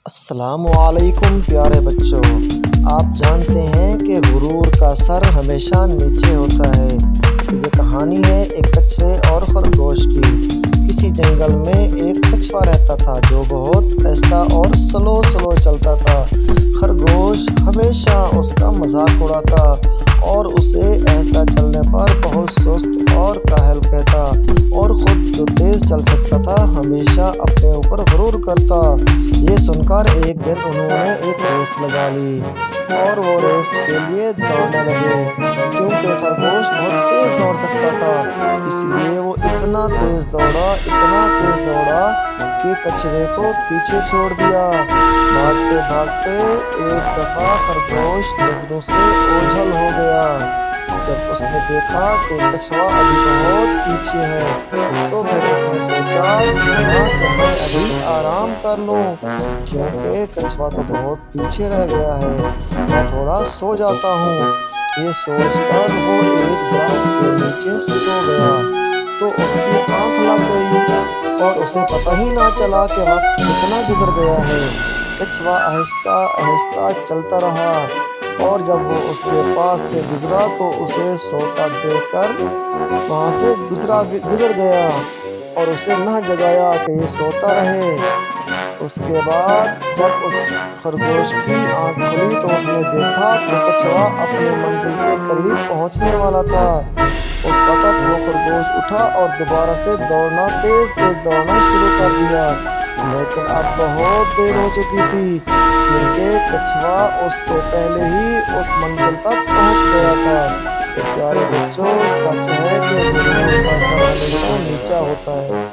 السلام علیکم پیارے بچوں، آپ جانتے ہیں کہ غرور کا سر ہمیشہ نیچے ہوتا ہے۔ یہ کہانی ہے ایک کچھوے اور خرگوش کی۔ کسی جنگل میں ایک کچھوا رہتا تھا جو بہت آہستہ اور سلو چلتا تھا۔ خرگوش ہمیشہ اس کا مذاق اڑاتا اور اسے آہستہ چلنے پر بہت سست اور کاہل کہتا، اور خود جو تیز چل سکتا تھا ہمیشہ اپنے اوپر غرور کرتا۔ یہ سن کر ایک دن انہوں نے ایک ریس لگا لی اور وہ ریس کے لیے دوڑنے لگے۔ کیونکہ خرگوش بہت تیز دوڑ سکتا تھا، اس لیے وہ اتنا تیز دوڑا کہ کچھوے کو پیچھے چھوڑ دیا۔ بھاگتے بھاگتے ایک دفعہ خرگوش نظروں سے اوجھل ہو گیا۔ جب اس نے دیکھا کہ کچھوا ابھی بہت پیچھے ہے تو پھر اس نے سوچا کہ میں ابھی آرام کر لوں، کیونکہ کچھوا تو بہت پیچھے رہ گیا ہے، میں تھوڑا سو جاتا ہوں۔ یہ سوچ کر وہ ایک درخت کے نیچے سو گیا تو اس کی آنکھ لگ گئی اور اسے پتہ ہی نہ چلا کہ وقت کتنا گزر گیا ہے۔ کچھوا آہستہ آہستہ چلتا رہا اور جب وہ اس کے پاس سے گزرا تو اسے سوتا دیکھ کر وہاں سے گزر گیا اور اسے نہ جگایا کہ یہ سوتا رہے۔ اس کے بعد جب اس خرگوش کی آنکھ کھلی تو اس نے دیکھا کہ کچھوا اپنے منزل کے قریب پہنچنے والا تھا۔ اس وقت وہ خرگوش اٹھا اور دوبارہ سے تیز دوڑنا شروع کر دیا، لیکن اب بہت دیر ہو چکی تھی کیونکہ کچھوا اس سے پہلے ہی اس منزل تک پہنچ گیا تھا۔ تو پیارے بچوں، سچ ہے کہ غرور کا سر ہمیشہ نیچا ہوتا ہے۔